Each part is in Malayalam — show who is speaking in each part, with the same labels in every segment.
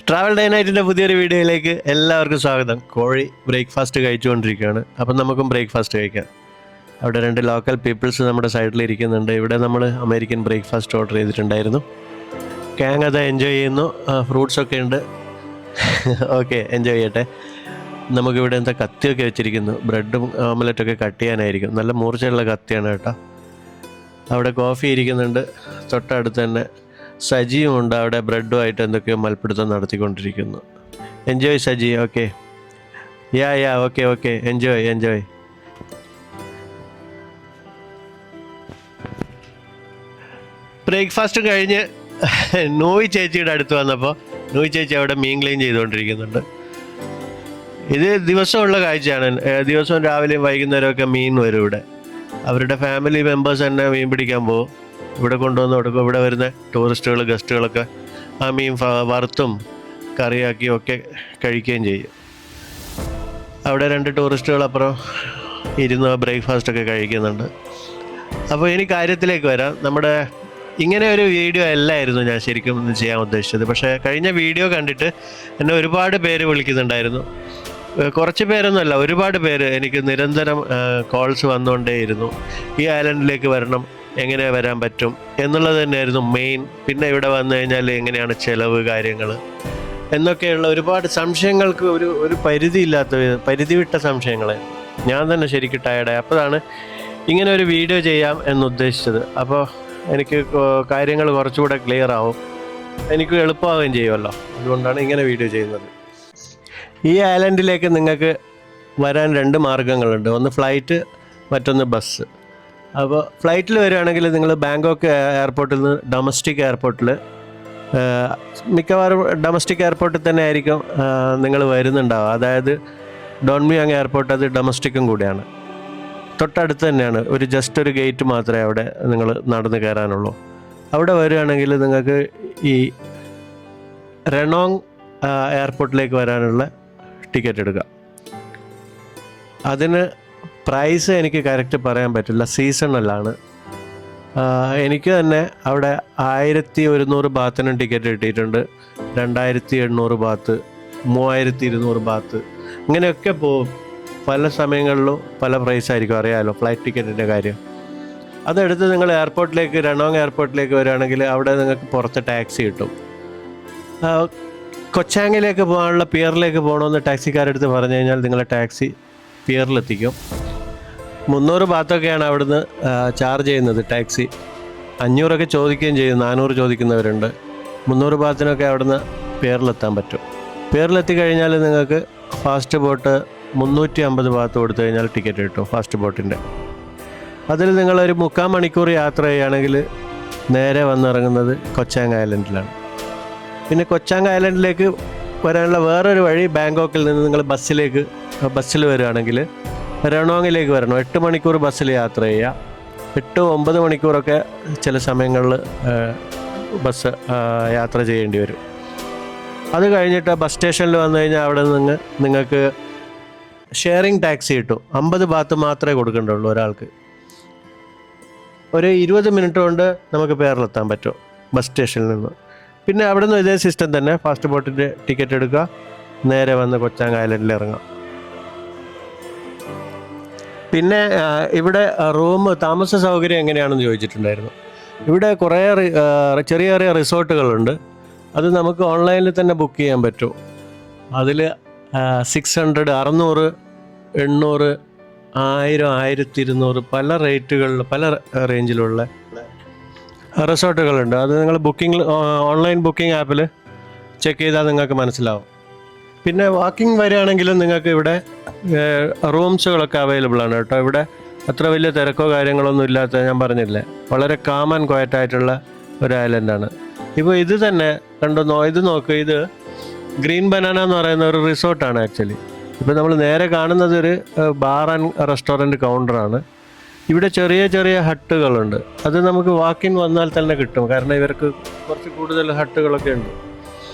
Speaker 1: ട്രാവൽ ഡേ നൈറ്റിൻ്റെ പുതിയൊരു വീഡിയോയിലേക്ക് എല്ലാവർക്കും സ്വാഗതം. കോഴി ബ്രേക്ക്ഫാസ്റ്റ് കഴിച്ചുകൊണ്ടിരിക്കുകയാണ്. അപ്പം നമുക്കും ബ്രേക്ക്ഫാസ്റ്റ് കഴിക്കാം. അവിടെ രണ്ട് ലോക്കൽ പീപ്പിൾസ് നമ്മുടെ സൈഡിൽ ഇരിക്കുന്നുണ്ട്. ഇവിടെ നമ്മൾ അമേരിക്കൻ ബ്രേക്ക്ഫാസ്റ്റ് ഓർഡർ ചെയ്തിട്ടുണ്ടായിരുന്നു. ക്യാങ് അത് എൻജോയ് ചെയ്യുന്നു. ഫ്രൂട്ട്സൊക്കെ ഉണ്ട്. ഓക്കെ, എൻജോയ് ചെയ്യട്ടെ. നമുക്കിവിടെ എന്താ കത്തിയൊക്കെ വെച്ചിരിക്കുന്നു. ബ്രെഡും ഓംലെറ്റൊക്കെ കട്ട് ചെയ്യാനായിരിക്കും. നല്ല മൂർച്ചയുള്ള കത്തിയാണ് കേട്ടോ. അവിടെ കോഫി ഇരിക്കുന്നുണ്ട്. തൊട്ടടുത്ത് തന്നെ സജിയും ഉണ്ട്. അവിടെ ബ്രെഡുമായിട്ട് എന്തൊക്കെയോ മൽപ്പിടുത്തം നടത്തിക്കൊണ്ടിരിക്കുന്നു. Enjoy Saji. Okay, yeah okay, enjoy. Breakfast കഴിഞ്ഞ് നോയി ചേച്ചിയുടെ അടുത്ത് വന്നപ്പോൾ നോയി ചേച്ചി അവിടെ മീൻ ക്ലീൻ ചെയ്തുകൊണ്ടിരിക്കുന്നുണ്ട്. ഇത് ദിവസമുള്ള കാഴ്ചയാണ്. ദിവസവും രാവിലെയും വൈകുന്നേരമൊക്കെ മീൻ വരും ഇവിടെ. അവരുടെ ഫാമിലി മെമ്പേഴ്സ് തന്നെ മീൻ പിടിക്കാൻ പോകും. ഇവിടെ കൊണ്ടുവന്ന് കൊടുക്കും. ഇവിടെ വരുന്ന ടൂറിസ്റ്റുകൾ, ഗസ്റ്റുകളൊക്കെ ആ മീൻ വറുത്തും കറിയാക്കിയും ഒക്കെ കഴിക്കുകയും ചെയ്യും. അവിടെ രണ്ട് ടൂറിസ്റ്റുകൾ അപ്പുറം ഇരുന്ന് ബ്രേക്ക്ഫാസ്റ്റൊക്കെ കഴിക്കുന്നുണ്ട്. അപ്പോൾ ഇനി കാര്യത്തിലേക്ക് വരാം. നമ്മുടെ ഇങ്ങനെ ഒരു വീഡിയോ അല്ലായിരുന്നു ഞാൻ ശരിക്കും ചെയ്യാൻ ഉദ്ദേശിച്ചത്. പക്ഷേ കഴിഞ്ഞ വീഡിയോ കണ്ടിട്ട് എന്നെ ഒരുപാട് പേര് വിളിക്കുന്നുണ്ടായിരുന്നു. കുറച്ച് പേരൊന്നുമല്ല, ഒരുപാട് പേര് എനിക്ക് നിരന്തരം കോൾസ് വന്നുകൊണ്ടേയിരുന്നു. ഈ ഐലൻഡിലേക്ക് വരണം, എങ്ങനെ വരാൻ പറ്റും എന്നുള്ളത് തന്നെയായിരുന്നു മെയിൻ. പിന്നെ ഇവിടെ വന്നു കഴിഞ്ഞാൽ എങ്ങനെയാണ് ചിലവ്, കാര്യങ്ങൾ എന്നൊക്കെയുള്ള ഒരുപാട് സംശയങ്ങൾക്ക് ഒരു പരിധി വിട്ട സംശയങ്ങളെ ഞാൻ തന്നെ ശരിക്കും ടയർഡായി. അപ്പോഴാണ് ഇങ്ങനെ ഒരു വീഡിയോ ചെയ്യാം എന്നുദ്ദേശിച്ചത്. അപ്പോൾ എനിക്ക് കാര്യങ്ങൾ കുറച്ചുകൂടെ ക്ലിയർ ആവും, എനിക്ക് എളുപ്പമാവുകയും ചെയ്യുമല്ലോ. അതുകൊണ്ടാണ് ഇങ്ങനെ വീഡിയോ ചെയ്യുന്നത്. ഈ ഐലൻഡിലേക്ക് നിങ്ങൾക്ക് വരാൻ രണ്ട് മാർഗ്ഗങ്ങളുണ്ട്. ഒന്ന് ഫ്ലൈറ്റ്, മറ്റൊന്ന് ബസ്. അപ്പോൾ ഫ്ലൈറ്റിൽ വരികയാണെങ്കിൽ നിങ്ങൾ ബാങ്കോക്ക് എയർപോർട്ടിൽ നിന്ന് ഡൊമസ്റ്റിക് എയർപോർട്ടിൽ, മിക്കവാറും ഡൊമസ്റ്റിക് എയർപോർട്ടിൽ തന്നെ ആയിരിക്കും നിങ്ങൾ വരുന്നുണ്ടാവുക. അതായത് ഡോൺ മുയാങ് എയർപോർട്ട് അത് ഡൊമസ്റ്റിക്കും കൂടിയാണ്. തൊട്ടടുത്ത് തന്നെയാണ്. ജസ്റ്റ് ഒരു ഗേറ്റ് മാത്രമേ അവിടെ നിങ്ങൾ നടന്ന് കയറാനുള്ളൂ. അവിടെ വരികയാണെങ്കിൽ നിങ്ങൾക്ക് ഈ റെനോങ് എയർപോർട്ടിലേക്ക് വരാനുള്ള ടിക്കറ്റ് എടുക്കുക. അതിന് പ്രൈസ് എനിക്ക് കറക്റ്റ് പറയാൻ പറ്റില്ല, സീസണലാണ്. എനിക്ക് തന്നെ അവിടെ 1100 ബാത്തിനും ടിക്കറ്റ് കിട്ടിയിട്ടുണ്ട്. 2800 ബാത്ത്, 3200 ബാത്ത്, ഇങ്ങനെയൊക്കെ പോകും. പല സമയങ്ങളിലും പല പ്രൈസായിരിക്കും. അറിയാമല്ലോ ഫ്ലൈറ്റ് ടിക്കറ്റിൻ്റെ കാര്യം. അതെടുത്ത് നിങ്ങൾ എയർപോർട്ടിലേക്ക്, റെനോങ് എയർപോർട്ടിലേക്ക് വരികയാണെങ്കിൽ അവിടെ നിങ്ങൾക്ക് പുറത്ത് ടാക്സി കിട്ടും. കൊച്ചാങ്ങിലേക്ക് പോകാനുള്ള പിയറിലേക്ക് പോകണമെന്ന് ടാക്സിക്കാരെടുത്ത് പറഞ്ഞു കഴിഞ്ഞാൽ നിങ്ങളെ ടാക്സി പിയറിലെത്തിക്കും. 300 ബാത്തൊക്കെയാണ് അവിടുന്ന് ചാർജ് ചെയ്യുന്നത് ടാക്സി. 500 ചോദിക്കുകയും ചെയ്യും, 400 ചോദിക്കുന്നവരുണ്ട്. 300 ബാത്തിനൊക്കെ അവിടുന്ന് പിയറിലെത്താൻ പറ്റും. പിയറിലെത്തി കഴിഞ്ഞാൽ നിങ്ങൾക്ക് ഫാസ്റ്റ് ബോട്ട് 350 ബാത്ത് കൊടുത്തു കഴിഞ്ഞാൽ ടിക്കറ്റ് കിട്ടും ഫാസ്റ്റ് ബോട്ടിൻ്റെ. അതിൽ നിങ്ങളൊരു 3/4 മണിക്കൂർ യാത്ര ചെയ്യുകയാണെങ്കിൽ നേരെ വന്നിറങ്ങുന്നത് കൊച്ചാങ് ഐലൻഡിലാണ്. പിന്നെ കൊച്ചാങ് ഐലൻഡിലേക്ക് വരാനുള്ള വേറൊരു വഴി, ബാങ്കോക്കിൽ നിന്ന് നിങ്ങൾ ബസ്സിൽ വരികയാണെങ്കിൽ റെനോങ്ങിലേക്ക് വരണം. 8 മണിക്കൂർ ബസ്സിൽ യാത്ര ചെയ്യുക. 8-9 മണിക്കൂറൊക്കെ ചില സമയങ്ങളിൽ ബസ് യാത്ര ചെയ്യേണ്ടി വരും. അത് കഴിഞ്ഞിട്ട് ബസ് സ്റ്റേഷനിൽ വന്നു കഴിഞ്ഞാൽ അവിടെ നിന്ന് നിങ്ങൾക്ക് ഷെയറിങ് ടാക്സി കിട്ടും. 50 ബാത്ത് മാത്രമേ കൊടുക്കേണ്ടുള്ളൂ ഒരാൾക്ക്. ഒരു 20 മിനിറ്റ് കൊണ്ട് നമുക്ക് പേരിലെത്താൻ പറ്റും ബസ് സ്റ്റേഷനിൽ നിന്ന്. പിന്നെ അവിടെ നിന്ന് ഇതേ സിസ്റ്റം തന്നെ, ഫാസ്റ്റ് ബോട്ടിൻ്റെ ടിക്കറ്റ് എടുക്കുക, നേരെ വന്ന് കൊച്ചാങ് ഐലൻഡിൽ ഇറങ്ങാം. പിന്നെ ഇവിടെ താമസ സൗകര്യം എങ്ങനെയാണെന്ന് ചോദിച്ചിട്ടുണ്ടായിരുന്നു. ഇവിടെ കുറേ ചെറിയ ചെറിയ റിസോർട്ടുകളുണ്ട്. അത് നമുക്ക് ഓൺലൈനിൽ തന്നെ ബുക്ക് ചെയ്യാൻ പറ്റും. അതിൽ 600, 600, 800, 1000, 1200 പല റേറ്റുകളിൽ, പല റേഞ്ചിലുള്ള റിസോർട്ടുകളുണ്ട്. അത് നിങ്ങൾ ഓൺലൈൻ ബുക്കിംഗ് ആപ്പിൽ ചെക്ക് ചെയ്താൽ നിങ്ങൾക്ക് മനസ്സിലാവും. പിന്നെ വാക്കിംഗ് വരികയാണെങ്കിലും നിങ്ങൾക്ക് ഇവിടെ റൂംസുകളൊക്കെ അവൈലബിൾ ആണ് കേട്ടോ. ഇവിടെ അത്ര വലിയ തിരക്കോ കാര്യങ്ങളൊന്നും ഇല്ലാത്ത, ഞാൻ പറഞ്ഞില്ലേ, വളരെ കാം ആൻഡ് ക്വയറ്റ് ആയിട്ടുള്ള ഒരു ഐലൻഡാണ്. ഇപ്പോൾ ഇത് തന്നെ ഇത് നോക്ക്, ഇത് ഗ്രീൻ ബനാന എന്ന് പറയുന്ന ഒരു റിസോർട്ടാണ് ആക്ച്വലി. ഇപ്പോൾ നമ്മൾ നേരെ കാണുന്നത് ഒരു ബാർ ആൻഡ് റെസ്റ്റോറൻറ്റ് കൗണ്ടറാണ്. ഇവിടെ ചെറിയ ചെറിയ ഹട്ടുകളുണ്ട്. അത് നമുക്ക് വാക്കിൻ വന്നാൽ തന്നെ കിട്ടും. കാരണം ഇവർക്ക് കുറച്ച് കൂടുതൽ ഹട്ടുകളൊക്കെ ഉണ്ട്.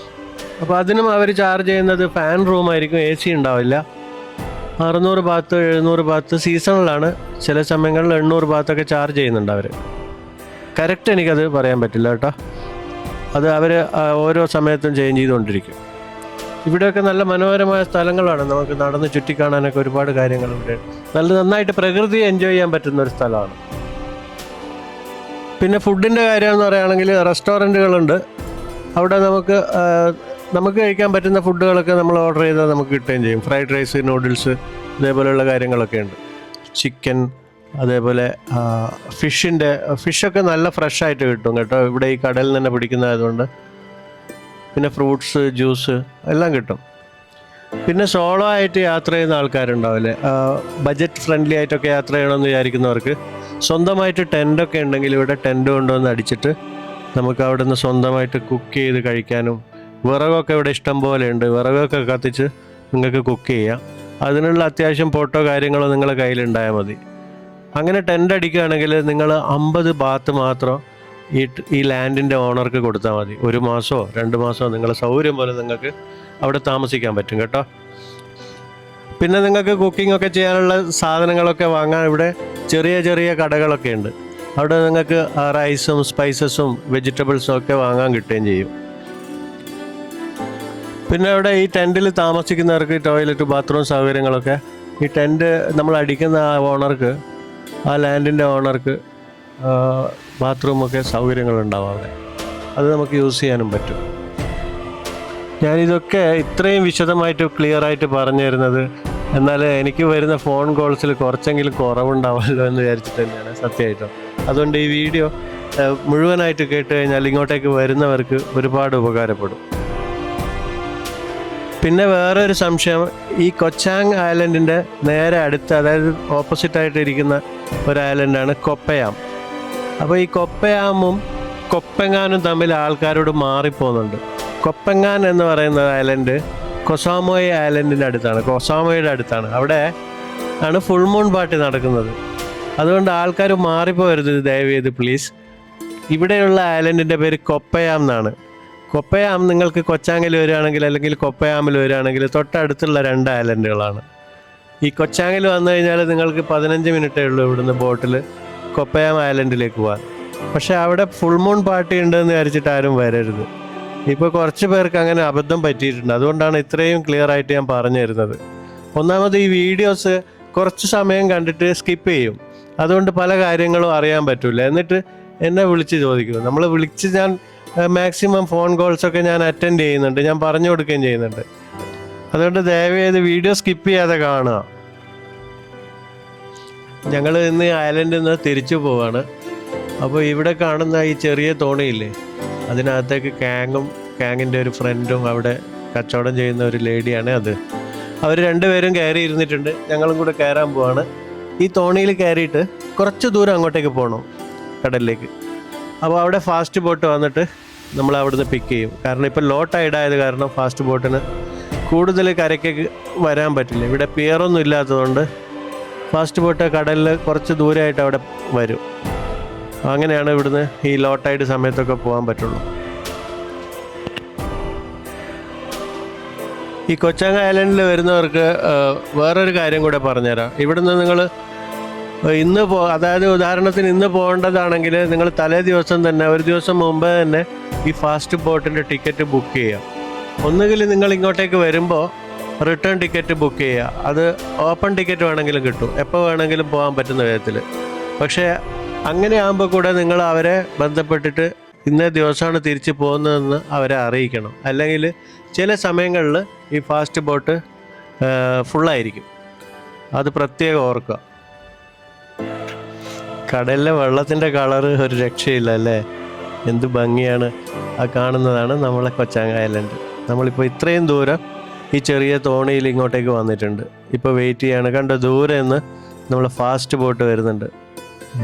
Speaker 1: അപ്പോൾ അതിനും അവർ ചാർജ് ചെയ്യുന്നത് ഫാൻ റൂമായിരിക്കും, AC ഉണ്ടാവില്ല. 600 ബാത്ത്, 700 ബാത്ത് സീസണിലാണ്. ചില സമയങ്ങളിൽ 800 ബാത്തൊക്കെ ചാർജ് ചെയ്യുന്നുണ്ട് അവർ. കറക്റ്റ് എനിക്കത് പറയാൻ പറ്റില്ല കേട്ടോ. അത് അവർ ഓരോ സമയത്തും ചേഞ്ച് ചെയ്തുകൊണ്ടിരിക്കും. ഇവിടെയൊക്കെ നല്ല മനോഹരമായ സ്ഥലങ്ങളാണ്, നമുക്ക് നടന്ന് ചുറ്റിക്കാണാനൊക്കെ ഒരുപാട് കാര്യങ്ങളുണ്ട്. നന്നായിട്ട് പ്രകൃതി എൻജോയ് ചെയ്യാൻ പറ്റുന്ന ഒരു സ്ഥലമാണ്. പിന്നെ ഫുഡിൻ്റെ കാര്യം എന്ന് പറയുകയാണെങ്കിൽ റെസ്റ്റോറൻറ്റുകളുണ്ട്. അവിടെ നമുക്ക് കഴിക്കാൻ പറ്റുന്ന ഫുഡുകളൊക്കെ നമ്മൾ ഓർഡർ ചെയ്താൽ നമുക്ക് കിട്ടുകയും ചെയ്യും. ഫ്രൈഡ് റൈസ്, നൂഡിൽസ്, ഇതേപോലെയുള്ള കാര്യങ്ങളൊക്കെ ഉണ്ട്. ചിക്കൻ, അതേപോലെ ഫിഷൊക്കെ നല്ല ഫ്രഷായിട്ട് കിട്ടും കേട്ടോ, ഇവിടെ ഈ കടലിൽ തന്നെ പിടിക്കുന്നതായതുകൊണ്ട്. പിന്നെ ഫ്രൂട്ട്സ്, ജ്യൂസ് എല്ലാം കിട്ടും. പിന്നെ സോളോ ആയിട്ട് യാത്ര ചെയ്യുന്ന ആൾക്കാരുണ്ടാവില്ലേ, ബജറ്റ് ഫ്രണ്ട്ലി ആയിട്ടൊക്കെ യാത്ര ചെയ്യണമെന്ന് വിചാരിക്കുന്നവർക്ക് സ്വന്തമായിട്ട് ടെൻ്റൊക്കെ ഉണ്ടെങ്കിൽ ഇവിടെ ടെൻ്റ് കൊണ്ടുവന്ന് അടിച്ചിട്ട് നമുക്ക് അവിടെ നിന്ന് സ്വന്തമായിട്ട് കുക്ക് ചെയ്ത് കഴിക്കാനും, വിറകൊക്കെ ഇവിടെ ഇഷ്ടം പോലെ ഉണ്ട്, വിറകൊക്കെ കത്തിച്ച് നിങ്ങൾക്ക് കുക്ക് ചെയ്യാം. അതിനുള്ള അത്യാവശ്യം ഫോട്ടോ കാര്യങ്ങളോ നിങ്ങളുടെ കയ്യിലുണ്ടായാൽ മതി. അങ്ങനെ ടെൻ്റ് അടിക്കുകയാണെങ്കിൽ നിങ്ങൾ 50 ബാത്ത് മാത്രം ഈ ലാൻഡിൻ്റെ ഓണർക്ക് കൊടുത്താൽ മതി. 1 മാസമോ 2 മാസമോ നിങ്ങളുടെ സൗകര്യം പോലെ നിങ്ങൾക്ക് അവിടെ താമസിക്കാൻ പറ്റും കേട്ടോ. പിന്നെ നിങ്ങൾക്ക് കുക്കിംഗ് ഒക്കെ ചെയ്യാനുള്ള സാധനങ്ങളൊക്കെ വാങ്ങാൻ ഇവിടെ ചെറിയ ചെറിയ കടകളൊക്കെ ഉണ്ട്. അവിടെ നിങ്ങൾക്ക് റൈസും സ്പൈസസും വെജിറ്റബിൾസും ഒക്കെ വാങ്ങാൻ കിട്ടുകയും ചെയ്യും. പിന്നെ അവിടെ ഈ ടെൻറ്റിൽ താമസിക്കുന്നവർക്ക് ടോയ്ലറ്റ്, ബാത്റൂം സൗകര്യങ്ങളൊക്കെ ഈ ടെൻറ്റ് നമ്മൾ അടിക്കുന്ന ആ ഓണർക്ക്, ആ ലാൻഡിൻ്റെ ഓണർക്ക് ബാത്റൂമൊക്കെ സൗകര്യങ്ങളുണ്ടാവും അവിടെ. അത് നമുക്ക് യൂസ് ചെയ്യാനും പറ്റും. ഞാനിതൊക്കെ ഇത്രയും വിശദമായിട്ട് ക്ലിയറായിട്ട് പറഞ്ഞു തരുന്നത് എന്നാൽ എനിക്ക് വരുന്ന ഫോൺ കോൾസിൽ കുറച്ചെങ്കിലും കുറവുണ്ടാവുമല്ലോ എന്ന് വിചാരിച്ചിട്ട് തന്നെയാണ്, സത്യമായിട്ടും. അതുകൊണ്ട് ഈ വീഡിയോ മുഴുവനായിട്ട് കേട്ട് കഴിഞ്ഞാൽ ഇങ്ങോട്ടേക്ക് വരുന്നവർക്ക് ഒരുപാട് ഉപകാരപ്പെടും. പിന്നെ വേറെ ഒരു സംശയം, ഈ കൊച്ചാങ് ഐലൻഡിൻ്റെ നേരെ അടുത്ത്, അതായത് ഓപ്പോസിറ്റായിട്ട് ഇരിക്കുന്ന ഒരു ഐലൻഡാണ് കൊപ്പയാം. അപ്പോൾ ഈ കൊപ്പയാമും കൊപ്പങ്ങാനും തമ്മിൽ ആൾക്കാരോട് മാറിപ്പോകുന്നുണ്ട്. കൊപ്പങ്ങാൻ എന്ന് പറയുന്ന ഐലൻഡ് കൊസാമോയ് ഐലൻഡിൻ്റെ അടുത്താണ്, കൊസാമോയുടെ അടുത്താണ്. അവിടെ ആണ് ഫുൾ മൂൺ പാർട്ടി നടക്കുന്നത്. അതുകൊണ്ട് ആൾക്കാർ മാറിപ്പോകരുത് ദയവ് ചെയ്ത് പ്ലീസ്. ഇവിടെയുള്ള ഐലൻഡിൻ്റെ പേര് കൊപ്പയാം എന്നാണ്. കൊപ്പയാം നിങ്ങൾക്ക് കൊച്ചാങ്ങിൽ വരികയാണെങ്കിൽ അല്ലെങ്കിൽ കൊപ്പയാമിൽ വരികയാണെങ്കിൽ തൊട്ടടുത്തുള്ള 2 ഐലൻഡുകളാണ്. ഈ കൊച്ചാങ്ങിൽ വന്നു കഴിഞ്ഞാൽ നിങ്ങൾക്ക് 15 മിനിറ്റേ ഉള്ളൂ ഇവിടുന്ന് ബോട്ടിൽ കൊപ്പയാം ഐലൻഡിലേക്ക് പോകാൻ. പക്ഷേ അവിടെ ഫുൾ മൂൺ പാർട്ടി ഉണ്ടെന്ന് വിചാരിച്ചിട്ട് ആരും വരരുത്. ഇപ്പോൾ കുറച്ച് പേർക്ക് അങ്ങനെ അബദ്ധം പറ്റിയിട്ടുണ്ട്. അതുകൊണ്ടാണ് ഇത്രയും ക്ലിയർ ആയിട്ട് ഞാൻ പറഞ്ഞു തരുന്നത്. ഒന്നാമത് ഈ വീഡിയോസ് കുറച്ച് സമയം കണ്ടിട്ട് സ്കിപ്പ് ചെയ്യും. അതുകൊണ്ട് പല കാര്യങ്ങളും അറിയാൻ പറ്റില്ല. എന്നിട്ട് എന്നെ വിളിച്ച് ചോദിക്കും. നമ്മൾ വിളിച്ച് ഞാൻ മാക്സിമം ഫോൺ കോൾസൊക്കെ ഞാൻ അറ്റൻഡ് ചെയ്യുന്നുണ്ട്, ഞാൻ പറഞ്ഞു കൊടുക്കുകയും ചെയ്യുന്നുണ്ട്. അതുകൊണ്ട് ദയവേത് വീഡിയോ സ്കിപ്പ് ചെയ്യാതെ കാണുക. ഞങ്ങൾ ഇന്ന് ഐലൻഡിൽ നിന്ന് തിരിച്ചു പോവാണ്. അപ്പോൾ ഇവിടെ കാണുന്ന ഈ ചെറിയ തോണിയില്ലേ, അതിനകത്തേക്ക് കാങ്ങിൻ്റെ ഒരു ഫ്രണ്ടും അവിടെ കച്ചവടം ചെയ്യുന്ന ഒരു ലേഡിയാണ് അത്. അവർ 2 പേരും കയറി ഇരുന്നിട്ടുണ്ട്. ഞങ്ങളും കൂടെ കയറാൻ പോവാണ്. ഈ തോണിയിൽ കയറിയിട്ട് കുറച്ച് ദൂരം അങ്ങോട്ടേക്ക് പോകണം, കടലിലേക്ക്. അപ്പോൾ അവിടെ ഫാസ്റ്റ് ബോട്ട് വന്നിട്ട് നമ്മൾ അവിടുന്ന് പിക്ക് ചെയ്യും. കാരണം ഇപ്പോൾ ലോ ടൈഡായത് കാരണം ഫാസ്റ്റ് ബോട്ടിന് കൂടുതൽ കരയ്ക്ക് വരാൻ പറ്റില്ല. ഇവിടെ പിയറൊന്നും ഇല്ലാത്തതുകൊണ്ട് ഫാസ്റ്റ് ബോട്ട് കടലിൽ കുറച്ച് ദൂരമായിട്ട് അവിടെ വരും. അങ്ങനെയാണ് ഇവിടുന്ന് ഈ ലോ ടൈഡ് സമയത്തൊക്കെ പോകാൻ പറ്റുള്ളൂ. ഈ കൊച്ചാങ് ഐലൻഡിൽ വരുന്നവർക്ക് വേറൊരു കാര്യം കൂടെ പറഞ്ഞുതരാം. ഇവിടുന്ന് നിങ്ങൾ അതായത് ഉദാഹരണത്തിന് ഇന്ന് പോകേണ്ടതാണെങ്കിൽ നിങ്ങൾ തലേ ദിവസം തന്നെ, ഒരു ദിവസം മുമ്പ് തന്നെ ഈ ഫാസ്റ്റ് ബോട്ടിൻ്റെ ടിക്കറ്റ് ബുക്ക് ചെയ്യാം. ഒന്നുകിൽ നിങ്ങൾ ഇങ്ങോട്ടേക്ക് വരുമ്പോൾ റിട്ടേൺ ടിക്കറ്റ് ബുക്ക് ചെയ്യുക. അത് ഓപ്പൺ ടിക്കറ്റ് വേണമെങ്കിലും കിട്ടും, എപ്പോൾ വേണമെങ്കിലും പോകാൻ പറ്റുന്ന വിധത്തിൽ. പക്ഷേ അങ്ങനെ ആകുമ്പോൾ കൂടെ നിങ്ങൾ അവരെ ബന്ധപ്പെട്ടിട്ട് ഇന്ന ദിവസമാണ് തിരിച്ച് പോകുന്നതെന്ന് അവരെ അറിയിക്കണം. അല്ലെങ്കിൽ ചില സമയങ്ങളിൽ ഈ ഫാസ്റ്റ് ബോട്ട് ഫുള്ളായിരിക്കും. അത് പ്രത്യേകം ഓർക്കുക. കടലിലെ വെള്ളത്തിൻ്റെ കളറ് ഒരു രക്ഷയില്ല അല്ലേ, എന്ത് ഭംഗിയാണ്. ആ കാണുന്നതാണ് നമ്മളെ കൊച്ചാങ് ഐലൻഡ്. നമ്മളിപ്പോൾ ഇത്രയും ദൂരം ഈ ചെറിയ തോണിയിൽ ഇങ്ങോട്ടേക്ക് വന്നിട്ടുണ്ട്. ഇപ്പോൾ വെയിറ്റ് ചെയ്യാണ്. കണ്ടോ, ദൂരെ നിന്ന് നമ്മൾ ഫാസ്റ്റ് ബോട്ട് വരുന്നുണ്ട്.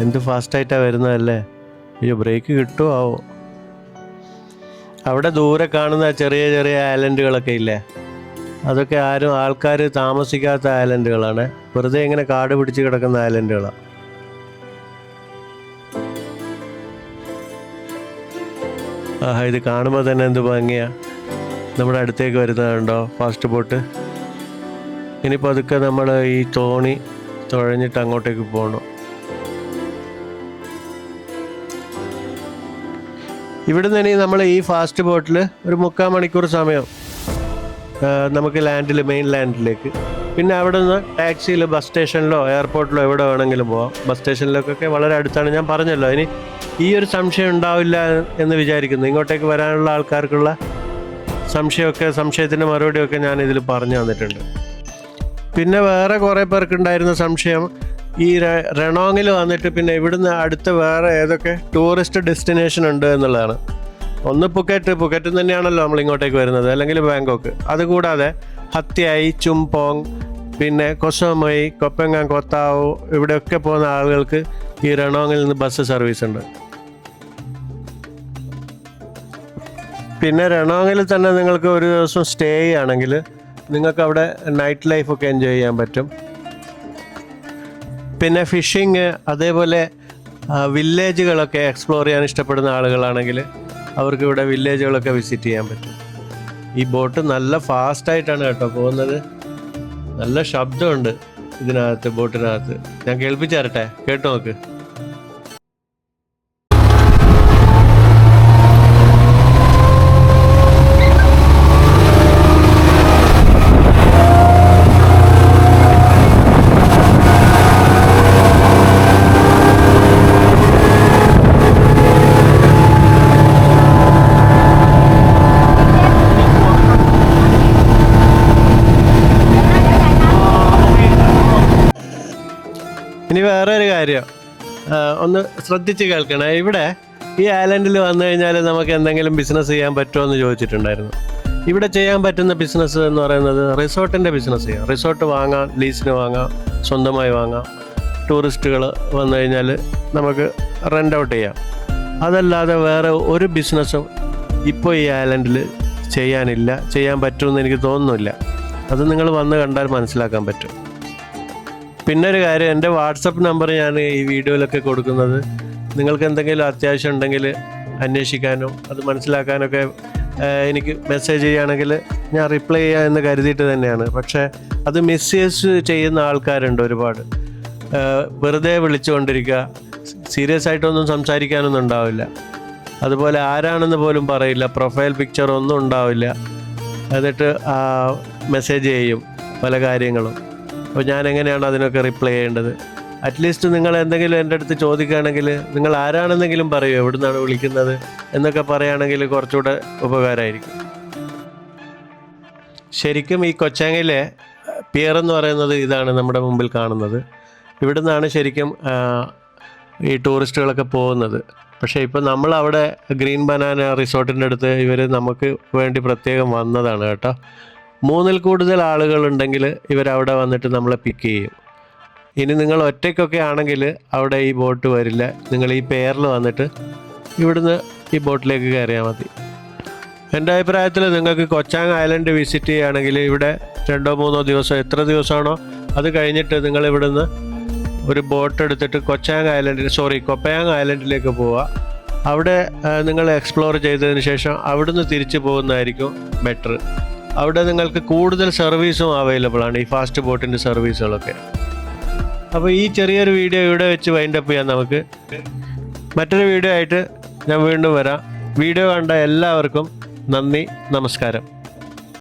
Speaker 1: എന്ത് ഫാസ്റ്റായിട്ടാണ് വരുന്നതല്ലേ. അയ്യോ, ബ്രേക്ക് കിട്ടുമോ ആവോ. അവിടെ ദൂരെ കാണുന്ന ചെറിയ ചെറിയ ഐലൻഡുകളൊക്കെ ഇല്ലേ, അതൊക്കെ ആൾക്കാർ താമസിക്കാത്ത ഐലൻഡുകളാണ്. വെറുതെ ഇങ്ങനെ കാട് പിടിച്ച് കിടക്കുന്ന ഐലൻഡുകളാണ്. ആഹാ, ഇത് കാണുമ്പോൾ തന്നെ എന്ത് ഭംഗിയാണ്. നമ്മുടെ അടുത്തേക്ക് വരുന്നതുണ്ടോ ഫാസ്റ്റ് ബോട്ട്. ഇനിയിപ്പോൾ അതൊക്കെ നമ്മൾ ഈ തോണി തുഴഞ്ഞിട്ട് അങ്ങോട്ടേക്ക് പോകണം. ഇവിടുന്ന് ഇനി നമ്മൾ ഈ ഫാസ്റ്റ് ബോട്ടിൽ ഒരു 3/4 മണിക്കൂർ സമയം നമുക്ക് മെയിൻ ലാൻഡിലേക്ക്. പിന്നെ അവിടെ നിന്ന് ടാക്സിയിൽ ബസ് സ്റ്റേഷനിലോ എയർപോർട്ടിലോ എവിടെ വേണമെങ്കിലും പോവാം. ബസ് സ്റ്റേഷനിലേക്കൊക്കെ വളരെ അടുത്താണ്, ഞാൻ പറഞ്ഞല്ലോ. ഇനി ഈ ഒരു സംശയം ഉണ്ടാവില്ല എന്ന് വിചാരിക്കുന്നു. ഇങ്ങോട്ടേക്ക് വരാനുള്ള ആൾക്കാർക്കുള്ള സംശയത്തിൻ്റെ മറുപടിയൊക്കെ ഞാൻ ഇതിൽ പറഞ്ഞു തന്നിട്ടുണ്ട്. പിന്നെ വേറെ കുറേ പേർക്കുണ്ടായിരുന്ന സംശയം ഈ റെണോങ്ങിൽ വന്നിട്ട് പിന്നെ ഇവിടുന്ന് അടുത്ത് വേറെ ഏതൊക്കെ ടൂറിസ്റ്റ് ഡെസ്റ്റിനേഷൻ ഉണ്ട് എന്നുള്ളതാണ്. ഒന്ന് പുക്കറ്റ് തന്നെയാണല്ലോ നമ്മൾ ഇങ്ങോട്ടേക്ക് വരുന്നത്, അല്ലെങ്കിൽ ബാങ്കോക്ക്. അതുകൂടാതെ ഹത്യായി, ചുംപോങ്, പിന്നെ കൊസോമൊയ്, കൊപ്പങ്ങാൻ, കൊത്താവോ ഇവിടെയൊക്കെ പോകുന്ന ആളുകൾക്ക് ഈ റെണോങ്ങിൽ നിന്ന് ബസ് സർവീസ് ഉണ്ട്. പിന്നെ റെണോങ്ങിൽ തന്നെ നിങ്ങൾക്ക് ഒരു ദിവസം സ്റ്റേ ചെയ്യുകയാണെങ്കിൽ നിങ്ങൾക്ക് അവിടെ നൈറ്റ് ലൈഫൊക്കെ എൻജോയ് ചെയ്യാൻ പറ്റും. പിന്നെ ഫിഷിങ്, അതേപോലെ വില്ലേജുകളൊക്കെ എക്സ്പ്ലോർ ചെയ്യാൻ ഇഷ്ടപ്പെടുന്ന ആളുകളാണെങ്കിൽ അവർക്ക് ഇവിടെ വില്ലേജുകളൊക്കെ വിസിറ്റ് ചെയ്യാൻ പറ്റും. ഈ ബോട്ട് നല്ല ഫാസ്റ്റായിട്ടാണ് കേട്ടോ പോകുന്നത്. നല്ല ശബ്ദമുണ്ട് ഇതിനകത്ത്, ബോട്ടിനകത്ത്. ഞാൻ കേൾപ്പിച്ചു തരട്ടെ, കേട്ടോ നോക്ക്. ഇനി വേറെ ഒരു കാര്യം ഒന്ന് ശ്രദ്ധിച്ച് കേൾക്കണം. ഇവിടെ ഈ ഐലൻഡിൽ വന്നു കഴിഞ്ഞാൽ നമുക്ക് എന്തെങ്കിലും ബിസിനസ് ചെയ്യാൻ പറ്റുമോ എന്ന് ചോദിച്ചിട്ടുണ്ടായിരുന്നു. ഇവിടെ ചെയ്യാൻ പറ്റുന്ന ബിസിനസ് എന്ന് പറയുന്നത് റിസോർട്ടിൻ്റെ ബിസിനസ് ചെയ്യാം. റിസോർട്ട് വാങ്ങാം, ലീസിന് വാങ്ങാം, സ്വന്തമായി വാങ്ങാം. ടൂറിസ്റ്റുകൾ വന്നു കഴിഞ്ഞാൽ നമുക്ക് റെൻ്റ് ഔട്ട് ചെയ്യാം. അതല്ലാതെ വേറെ ഒരു ബിസിനസ്സും ഇപ്പോൾ ഈ ഐലൻഡിൽ ചെയ്യാൻ പറ്റുമെന്ന് എനിക്ക് തോന്നുന്നില്ല. അത് നിങ്ങൾ വന്ന് കണ്ടാൽ മനസ്സിലാക്കാൻ പറ്റും. പിന്നെ ഒരു കാര്യം, എൻ്റെ വാട്സപ്പ് നമ്പർ ഞാൻ ഈ വീഡിയോയിലൊക്കെ കൊടുക്കുന്നത്. നിങ്ങൾക്ക് എന്തെങ്കിലും അത്യാവശ്യം ഉണ്ടെങ്കിൽ അന്വേഷിക്കാനും അത് മനസ്സിലാക്കാനൊക്കെ എനിക്ക് മെസ്സേജ് ചെയ്യുകയാണെങ്കിൽ ഞാൻ റിപ്ലൈ ചെയ്യുക എന്ന് കരുതിയിട്ട് തന്നെയാണ്. പക്ഷേ അത് മിസ്യൂസ് ചെയ്യുന്ന ആൾക്കാരുണ്ട് ഒരുപാട്. വെറുതെ വിളിച്ചുകൊണ്ടിരിക്കുക, സീരിയസ് ആയിട്ടൊന്നും സംസാരിക്കാനൊന്നും ഉണ്ടാവില്ല. അതുപോലെ ആരാണെന്ന് പോലും പറയില്ല, പ്രൊഫൈൽ പിക്ചർ ഒന്നും ഉണ്ടാവില്ല. എന്നിട്ട് മെസ്സേജ് ചെയ്യും പല കാര്യങ്ങളും. അപ്പോൾ ഞാൻ എങ്ങനെയാണ് അതിനൊക്കെ റിപ്ലൈ ചെയ്യേണ്ടത്? അറ്റ്ലീസ്റ്റ് നിങ്ങൾ എന്തെങ്കിലും എൻ്റെ അടുത്ത് ചോദിക്കുകയാണെങ്കിൽ നിങ്ങൾ ആരാണെന്നെങ്കിലും പറയൂ, എവിടെ നിന്നാണ് വിളിക്കുന്നത് എന്നൊക്കെ പറയുകയാണെങ്കിൽ കുറച്ചുകൂടെ ഉപകാരമായിരിക്കും. ശരിക്കും ഈ കൊച്ചാങ്ങിലെ പിയർ എന്ന് പറയുന്നത് ഇതാണ് നമ്മുടെ മുമ്പിൽ കാണുന്നത്. ഇവിടെ നിന്നാണ് ശരിക്കും ഈ ടൂറിസ്റ്റുകളൊക്കെ പോകുന്നത്. പക്ഷേ ഇപ്പോൾ നമ്മളവിടെ ഗ്രീൻ ബനാന റിസോർട്ടിൻ്റെ അടുത്ത് ഇവർ നമുക്ക് വേണ്ടി പ്രത്യേകം വന്നതാണ് കേട്ടോ. 3-ൽ കൂടുതൽ ആളുകളുണ്ടെങ്കിൽ ഇവരവിടെ വന്നിട്ട് നമ്മളെ പിക്ക് ചെയ്യും. ഇനി നിങ്ങൾ ഒറ്റയ്ക്കൊക്കെ ആണെങ്കിൽ അവിടെ ഈ ബോട്ട് വരില്ല. നിങ്ങൾ ഈ പെയറിൽ വന്നിട്ട് ഇവിടുന്ന് ഈ ബോട്ടിലേക്ക് കയറിയാൽ മതി. എൻ്റെ അഭിപ്രായത്തിൽ നിങ്ങൾക്ക് കൊച്ചാങ് ഐലൻഡ് വിസിറ്റ് ചെയ്യുകയാണെങ്കിൽ ഇവിടെ 2-3 ദിവസം, എത്ര ദിവസമാണോ അത് കഴിഞ്ഞിട്ട് നിങ്ങൾ ഇവിടുന്ന് ഒരു ബോട്ട് എടുത്തിട്ട് കൊപ്പയാങ് ഐലൻഡിലേക്ക് പോവുക. അവിടെ നിങ്ങൾ എക്സ്പ്ലോർ ചെയ്തതിന് ശേഷം അവിടുന്ന് തിരിച്ചു പോകുന്നതായിരിക്കും ബെറ്റർ. അവിടെ നിങ്ങൾക്ക് കൂടുതൽ സർവീസും അവൈലബിൾ ആണ്, ഈ ഫാസ്റ്റ് ബോട്ടിൻ്റെ സർവീസുകളൊക്കെ. അപ്പോൾ ഈ ചെറിയൊരു വീഡിയോ ഇവിടെ വെച്ച് വൈൻഡപ്പ് ചെയ്യാം. നമുക്ക് മറ്റൊരു വീഡിയോ ആയിട്ട് ഞാൻ വീണ്ടും വരാം. വീഡിയോ കണ്ട എല്ലാവർക്കും നന്ദി, നമസ്കാരം.